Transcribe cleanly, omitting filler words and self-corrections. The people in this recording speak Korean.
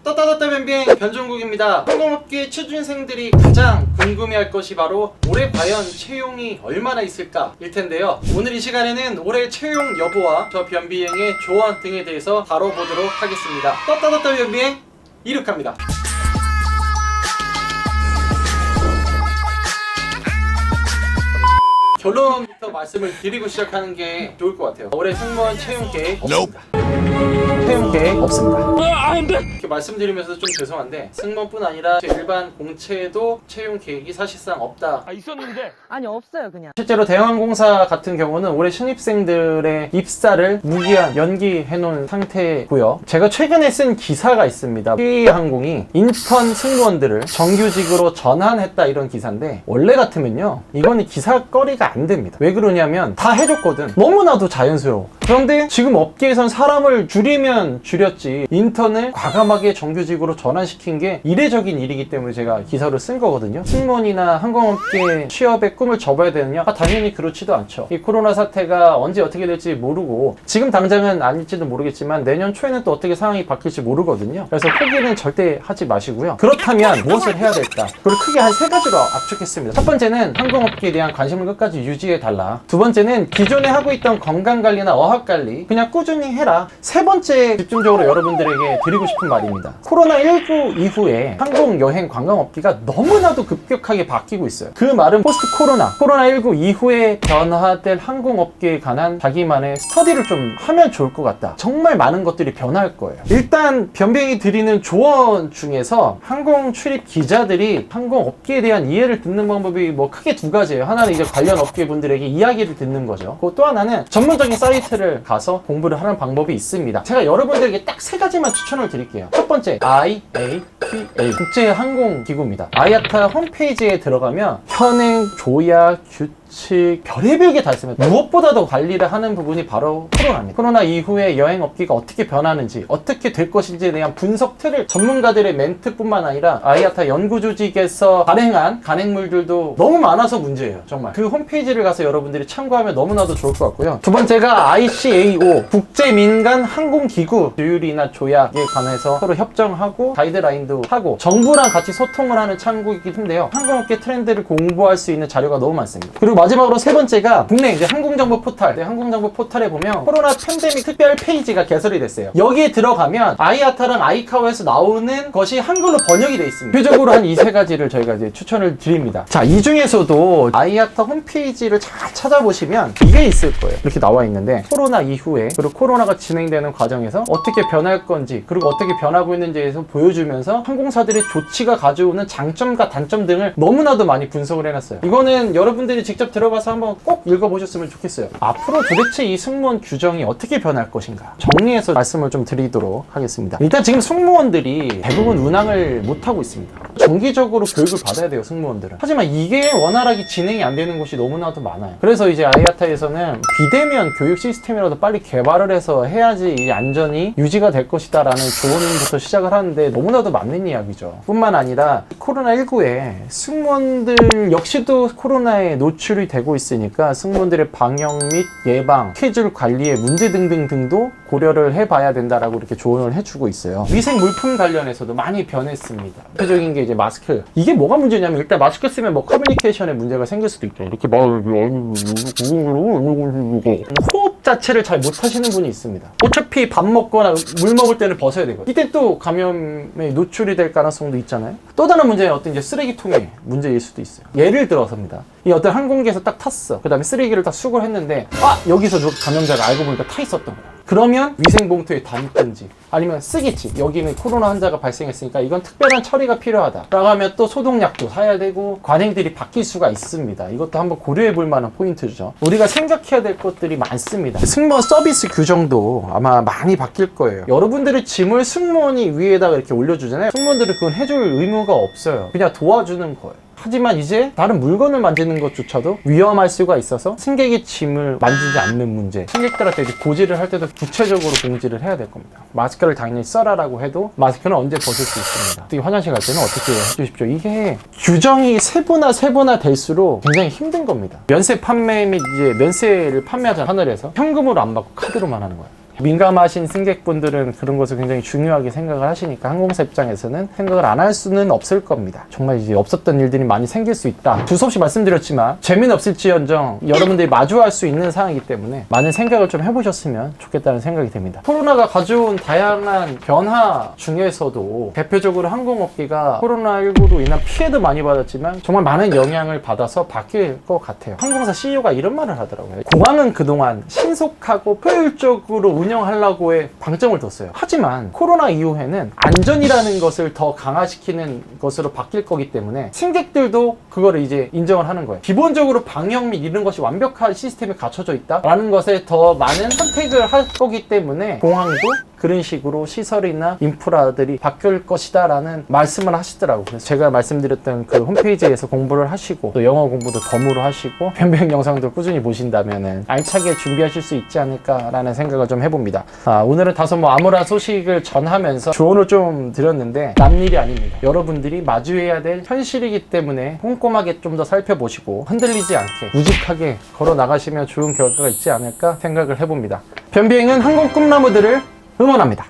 떴다 변비행 변종국입니다. 항공업계 취준생들이 가장 궁금해할 것이 바로 올해 과연 채용이 얼마나 있을까 일 텐데요. 오늘 이 시간에는 올해 채용 여부와 저 변비행의 조언 등에 대해서 다뤄보도록 하겠습니다. 떴다 변비행 이륙합니다. 결론부터 말씀을 드리고 시작하는 게 좋을 것 같아요. 올해 승무원 채용 계획 없습니다. 채용 계획 없습니다. 이렇게 말씀드리면서 좀 죄송한데 승무원뿐 아니라 일반 공채도 채용 계획이 사실상 없다. 있었는데 아니 없어요 그냥. 실제로 대형항공사 같은 경우는 올해 신입생들의 입사를 무기한 연기해 놓은 상태고요. 제가 최근에 쓴 기사가 있습니다. K항공이 인턴 승무원들을 정규직으로 전환했다 이런 기사인데 원래 같으면요 이거는 기사거리가 안 됩니다. 왜 그러냐면 다 해줬거든. 너무나도 자연스러워. 그런데 지금 업계에선 사람을 줄이면 줄였지 인턴을 과감하게 정규직으로 전환시킨 게 이례적인 일이기 때문에 제가 기사를 쓴 거거든요. 승무원이나 항공업계 취업의 꿈을 접어야 되느냐? 당연히 그렇지도 않죠. 이 코로나 사태가 언제 어떻게 될지 모르고 지금 당장은 아닐지도 모르겠지만 내년 초에는 또 어떻게 상황이 바뀔지 모르거든요. 그래서 포기는 절대 하지 마시고요. 그렇다면 무엇을 해야 될까? 그걸 크게 한 세 가지로 압축했습니다. 첫 번째는 항공업계에 대한 관심을 끝까지 유지해달라. 두 번째는 기존에 하고 있던 건강관리나 어학관리 그냥 꾸준히 해라. 세 번째 집중적으로 여러분들에게 드리고 싶은 말입니다. 코로나19 이후에 항공, 여행, 관광업계가 너무나도 급격하게 바뀌고 있어요. 그 말은 포스트 코로나19 이후에 변화될 항공업계에 관한 자기만의 스터디를 좀 하면 좋을 것 같다. 정말 많은 것들이 변할 거예요. 일단 변비행이 드리는 조언 중에서 항공 출입 기자들이 항공업계에 대한 이해를 듣는 방법이 크게 두 가지예요. 하나는 이제 관련 업계 분들에게 이야기를 듣는 거죠. 그리고 또 하나는 전문적인 사이트를 가서 공부를 하는 방법이 있습니다. 제가 여러분들에게 딱 세 가지만 추천을 드릴게요. 첫 번째, IATA 국제항공기구입니다. IATA 홈페이지에 들어가면 현행, 조약, 규칙 별의별 게 다 있습니다. 무엇보다도 관리를 하는 부분이 바로 코로나입니다. 코로나 이후에 여행업계가 어떻게 변하는지 어떻게 될 것인지에 대한 분석 틀을 전문가들의 멘트뿐만 아니라 IATA 연구조직에서 발행한 간행물들도 너무 많아서 문제예요. 정말 그 홈페이지를 가서 여러분들이 참고하면 너무나도 좋을 것 같고요. 두 번째가 ICAO 국제민간항공기구 규율이나 조약에 관해서 서로 협정하고 가이드라인도 하고 정부랑 같이 소통을 하는 창구이긴 한데요. 항공업계 트렌드를 공부할 수 있는 자료가 너무 많습니다. 그리고 마지막으로 세 번째가 국내 이제 항공정보 포탈. 항공정보 포탈에 보면 코로나 팬데믹 특별 페이지가 개설이 됐어요. 여기에 들어가면 아이아타랑 아이카오에서 나오는 것이 한글로 번역이 돼 있습니다. 표적으로 한 이 세 가지를 저희가 이제 추천을 드립니다. 자, 이 중에서도 아이아타 홈페이지를 잘 찾아보시면 이게 있을 거예요. 이렇게 나와 있는데 코로나 이후에 그리고 코로나가 진행되는 과정에서 어떻게 변할 건지 그리고 어떻게 변하고 있는지에서 보여주면서 항공사들의 조치가 가져오는 장점과 단점 등을 너무나도 많이 분석을 해놨어요. 이거는 여러분들이 직접 들어가서 한번 꼭 읽어보셨으면 좋겠어요. 앞으로 도대체 이 승무원 규정이 어떻게 변할 것인가 정리해서 말씀을 좀 드리도록 하겠습니다. 일단 지금 승무원들이 대부분 운항을 못하고 있습니다. 정기적으로 교육을 받아야 돼요, 승무원들은. 하지만 이게 원활하게 진행이 안 되는 곳이 너무나도 많아요. 그래서 이제 아이아타에서는 비대면 교육 시스템이라도 빨리 개발을 해서 해야지 이 안전이 유지가 될 것이다 라는 조언부터 시작을 하는데 너무나도 맞는 이야기죠. 뿐만 아니라 코로나19에 승무원들 역시도 코로나에 노출이 되고 있으니까 승무원들의 방역 및 예방, 스케줄 관리의 문제 등등도 고려를 해봐야 된다라고 이렇게 조언을 해주고 있어요. 위생 물품 관련해서도 많이 변했습니다. 대표적인 게 이제 마스크. 이게 뭐가 문제냐면 일단 마스크 쓰면 커뮤니케이션에 문제가 생길 수도 있죠. 이렇게 호흡 자체를 잘 못하시는 분이 있습니다. 어차피 밥 먹거나 물 먹을 때는 벗어야 되거든요. 이때 또 감염에 노출이 될 가능성도 있잖아요. 또 다른 문제는 어떤 이제 쓰레기통의 문제일 수도 있어요. 예를 들어서입니다. 이 어떤 항공기에서 딱 탔어. 그 다음에 쓰레기를 딱 수거를 했는데 여기서 누가 감염자가 알고 보니까 타 있었던 거야. 그러면 위생봉투에 담든지 아니면 쓰겠지. 여기는 코로나 환자가 발생했으니까 이건 특별한 처리가 필요하다 라고 하면 또 소독약도 사야 되고 관행들이 바뀔 수가 있습니다. 이것도 한번 고려해 볼 만한 포인트죠. 우리가 생각해야 될 것들이 많습니다. 승무원 서비스 규정도 아마 많이 바뀔 거예요. 여러분들의 짐을 승무원이 위에다가 이렇게 올려주잖아요. 승무원들은 그건 해줄 의무가 없어요. 그냥 도와주는 거예요. 하지만 이제 다른 물건을 만지는 것조차도 위험할 수가 있어서 승객의 짐을 만지지 않는 문제, 승객들한테 이제 고지를 할 때도 구체적으로 공지를 해야 될 겁니다. 마스크를 당연히 써라라고 해도 마스크는 언제 벗을 수 있습니다. 특히 화장실 갈 때는 어떻게 해주십시오. 이게 규정이 세분화 될수록 굉장히 힘든 겁니다. 면세 판매 및 이제 면세를 판매하자 하늘에서 현금으로 안 받고 카드로만 하는 거예요. 민감하신 승객분들은 그런 것을 굉장히 중요하게 생각을 하시니까 항공사 입장에서는 생각을 안 할 수는 없을 겁니다. 정말 이제 없었던 일들이 많이 생길 수 있다. 두서없이 말씀드렸지만 재미는 없을지언정 여러분들이 마주할 수 있는 상황이기 때문에 많은 생각을 좀 해보셨으면 좋겠다는 생각이 듭니다. 코로나가 가져온 다양한 변화 중에서도 대표적으로 항공업계가 코로나19로 인한 피해도 많이 받았지만 정말 많은 영향을 받아서 바뀔 것 같아요. 항공사 CEO가 이런 말을 하더라고요. 공항은 그동안 신속하고 효율적으로 운영하려고의 방점을 뒀어요. 하지만 코로나 이후에는 안전이라는 것을 더 강화시키는 것으로 바뀔 거기 때문에 승객들도 그거를 이제 인정을 하는 거예요. 기본적으로 방역 및 이런 것이 완벽한 시스템이 갖춰져 있다라는 것에 더 많은 선택을 할 거기 때문에 공항도 그런 식으로 시설이나 인프라들이 바뀔 것이다 라는 말씀을 하시더라고요. 그래서 제가 말씀드렸던 그 홈페이지에서 공부를 하시고 또 영어 공부도 덤으로 하시고 변비행 영상도 꾸준히 보신다면 알차게 준비하실 수 있지 않을까 라는 생각을 좀 해봅니다. 오늘은 다소 암울한 소식을 전하면서 조언을 좀 드렸는데 남일이 아닙니다. 여러분들이 마주해야 될 현실이기 때문에 꼼꼼하게 좀 더 살펴보시고 흔들리지 않게 우직하게 걸어 나가시면 좋은 결과가 있지 않을까 생각을 해봅니다. 변비행은 항공 꿈나무들을 응원합니다.